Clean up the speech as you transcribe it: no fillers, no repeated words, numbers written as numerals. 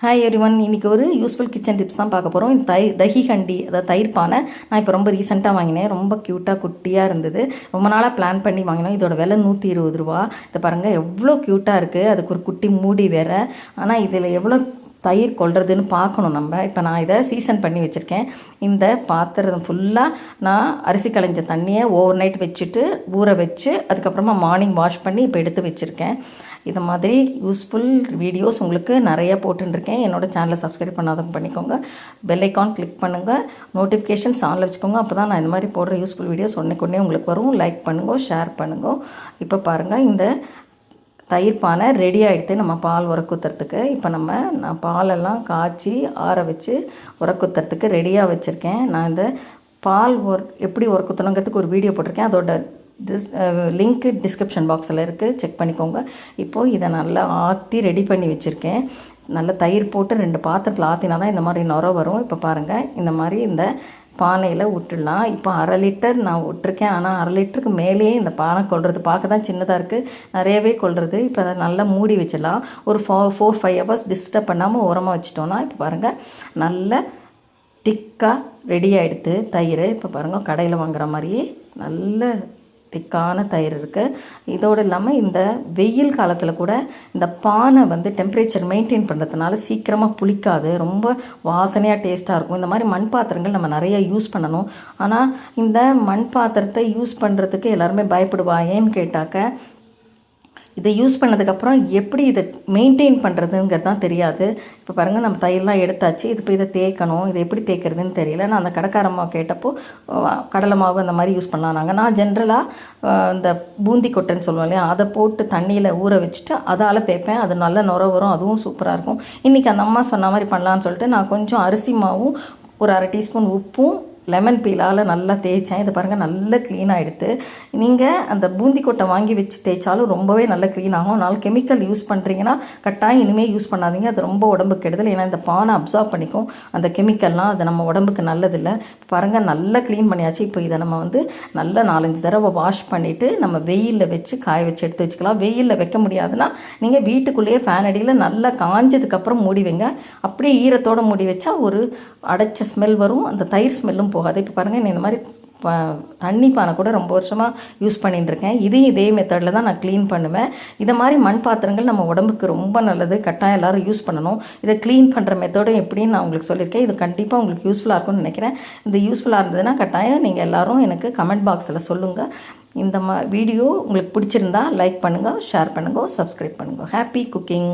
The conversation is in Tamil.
ஹாய் எவ்ரிவன், இன்றைக்கி ஒரு யூஸ்ஃபுல் கிச்சன் டிப்ஸ் தான் பார்க்க போகிறோம். இந்த தஹி ஹண்டி, அதாவது தயிர் பானை நான் இப்போ ரொம்ப ரீசெண்டாக வாங்கினேன். ரொம்ப க்யூட்டாக குட்டியாக இருந்தது. ரொம்ப நாளாக பிளான் பண்ணி வாங்கினோம். இதோட விலை 120 ரூபா. இதை பாருங்கள் எவ்வளோ க்யூட்டாக இருக்குது. அதுக்கு ஒரு குட்டி மூடி வேறு. ஆனால் இதில் எவ்வளோ தயிர் கொள்றதுன்னு பார்க்கணும் நம்ம. இப்போ நான் இதை சீசன் பண்ணி வச்சுருக்கேன். இந்த பாத்திரம் ஃபுல்லாக நான் அரிசி களைஞ்ச தண்ணியை ஓவர் நைட் வச்சுட்டு ஊற வச்சு அதுக்கப்புறமா மார்னிங் வாஷ் பண்ணி இப்போ எடுத்து வச்சுருக்கேன். இது மாதிரி யூஸ்ஃபுல் வீடியோஸ் உங்களுக்கு நிறைய போட்டுருக்கேன். என்னோடய சேனலை சப்ஸ்கிரைப் பண்ணாதவங்க பண்ணிக்கோங்க. பெல் ஐக்கான் கிளிக் பண்ணுங்கள். நோட்டிஃபிகேஷன்ஸ் ஆனில் வச்சுக்கோங்க. அப்போ தான் நான் இந்த மாதிரி போடுற யூஸ்ஃபுல் வீடியோஸ் ஒன்றுக்கு உங்களுக்கு வரும். லைக் பண்ணுங்க, ஷேர் பண்ணுங்க. இப்போ பாருங்கள், இந்த தயிர் பானை ரெடி ஆகிடுது நம்ம பால் உரக்குத்துறதுக்கு. இப்போ நான் பாலெல்லாம் காய்ச்சி ஆற வச்சு உரக்குத்துறதுக்கு ரெடியாக வச்சுருக்கேன். நான் இந்த பால் எப்படி உரக்குத்தணுங்கிறதுக்கு ஒரு வீடியோ போட்டிருக்கேன். அதோட லிங்க்கு டிஸ்கிரிப்ஷன் பாக்ஸில் இருக்குது, செக் பண்ணிக்கோங்க. இப்போது இதை நல்லா ஆற்றி ரெடி பண்ணி வச்சுருக்கேன். நல்லா தயிர் போட்டு 2 பாத்திரத்தில் ஆற்றினா தான் இந்த மாதிரி நுர வரும். இப்போ பாருங்கள், இந்த மாதிரி இந்த பானையில் விட்டுடலாம். இப்போ 1/2 லிட்டர் நான் விட்டுருக்கேன். ஆனால் 1/2 லிட்டருக்கு மேலேயே இந்த பானை கொள்வது பார்க்க தான் சின்னதாக இருக்குது, நிறையவே கொள்வது. இப்போ அதை நல்லா மூடி வச்சிடலாம். ஒரு 4-5 ஹவர்ஸ் டிஸ்டர்ப் பண்ணாமல் உரமாக வச்சிட்டோன்னா இப்போ பாருங்கள் நல்ல திக்காக ரெடி ஆகிடுது தயிர். இப்போ பாருங்கள், கடையில் வாங்குகிற மாதிரியே நல்ல திக்கான தயிர் இருக்குது. இதோடு இல்லாமல் இந்த வெயில் காலத்தில் கூட இந்த பானை டெம்பரேச்சர் மெயின்டைன் பண்ணுறதுனால சீக்கிரமாக புளிக்காது, ரொம்ப வாசனையாக டேஸ்ட்டாக இருக்கும். இந்த மாதிரி மண் பாத்திரங்கள் நம்ம நிறைய யூஸ் பண்ணணும். ஆனால் இந்த மண் பாத்திரத்தை யூஸ் பண்ணுறதுக்கு எல்லாருமே பயப்படுவா. ஏன்னு கேட்டாக்க, இதை யூஸ் பண்ணதுக்கப்புறம் எப்படி இதை மெயின்டைன் பண்ணுறதுங்கிறது தான் தெரியாது. இப்போ பாருங்கள், நம்ம தயிர்லாம் எடுத்தாச்சு. இது இப்போ இதை தேய்க்கணும். இதை எப்படி தேய்க்கிறதுன்னு தெரியல. நான் அந்த கடைக்காரம்மா கேட்டப்போ கடலை மாவு அந்த மாதிரி யூஸ் பண்ணலாம். நான் ஜென்ரலாக இந்த பூந்தி கொட்டைன்னு சொல்லுவோம் இல்லையா, அதை போட்டு தண்ணியில் ஊற வச்சுட்டு அதால் தேய்ப்பேன். அது நல்ல நுர வரும், அதுவும் சூப்பராக இருக்கும். இன்றைக்கி அந்த அம்மா சொன்ன மாதிரி பண்ணலான்னு சொல்லிட்டு நான் கொஞ்சம் அரிசி மாவும் ஒரு 1/2 டீஸ்பூன் உப்பும் லெமன் பீலால் நல்லா தேய்ச்சேன். இது பாருங்கள் நல்லா க்ளீனாக எடுத்து. நீங்கள் அந்த பூந்தி கொட்டை வாங்கி வச்சு தேய்ச்சாலும் ரொம்பவே நல்லா க்ளீன் ஆகும். அதனால் கெமிக்கல் யூஸ் பண்ணுறீங்கன்னா கட்டாயம் இனிமேல் யூஸ் பண்ணாதீங்க. அது ரொம்ப உடம்புக்கு கெடுதல். ஏன்னா இந்த பானை அப்சார்ப் பண்ணிக்கும் அந்த கெமிக்கல்லாம். அது நம்ம உடம்புக்கு நல்லதில்லை. பாருங்கள் நல்லா க்ளீன் பண்ணியாச்சு. இப்போ இதை நம்ம நல்லா 4-5 தடவை வாஷ் பண்ணிவிட்டு நம்ம வெயிலில் வச்சு காய வச்சு எடுத்து வச்சுக்கலாம். வெயிலில் வைக்க முடியாதுன்னா நீங்கள் வீட்டுக்குள்ளேயே ஃபேன் அடியில் நல்லா காஞ்சதுக்கப்புறம் மூடி வைங்க. அப்படியே ஈரத்தோடு மூடி வச்சா ஒரு அடைச்ச ஸ்மெல் வரும், அந்த தயிர் ஸ்மெல்லும் போகாது. இப்போ பாருங்கள், நான் இந்த மாதிரி தண்ணி பானை கூட ரொம்ப வருஷமாக யூஸ் பண்ணிட்டுருக்கேன். இதே மெத்தடில் தான் நான் க்ளீன் பண்ணுவேன். இதை மாதிரி மண் பாத்திரங்கள் நம்ம உடம்புக்கு ரொம்ப நல்லது, கட்டாயம் எல்லோரும் யூஸ் பண்ணணும். இதை க்ளீன் பண்ணுற மெத்தடும் எப்படின்னு நான் உங்களுக்கு சொல்லியிருக்கேன். இது கண்டிப்பாக உங்களுக்கு யூஸ்ஃபுல்லாக இருக்கும்னு நினைக்கிறேன். இது யூஸ்ஃபுல்லாக இருந்ததுன்னா கட்டாயம் நீங்கள் எல்லோரும் எனக்கு கமெண்ட் பாக்ஸில் சொல்லுங்கள். இந்த வீடியோ உங்களுக்கு பிடிச்சிருந்தா லைக் பண்ணுங்கள், ஷேர் பண்ணுங்கள், சப்ஸ்கிரைப் பண்ணுங்கள். Happy cooking.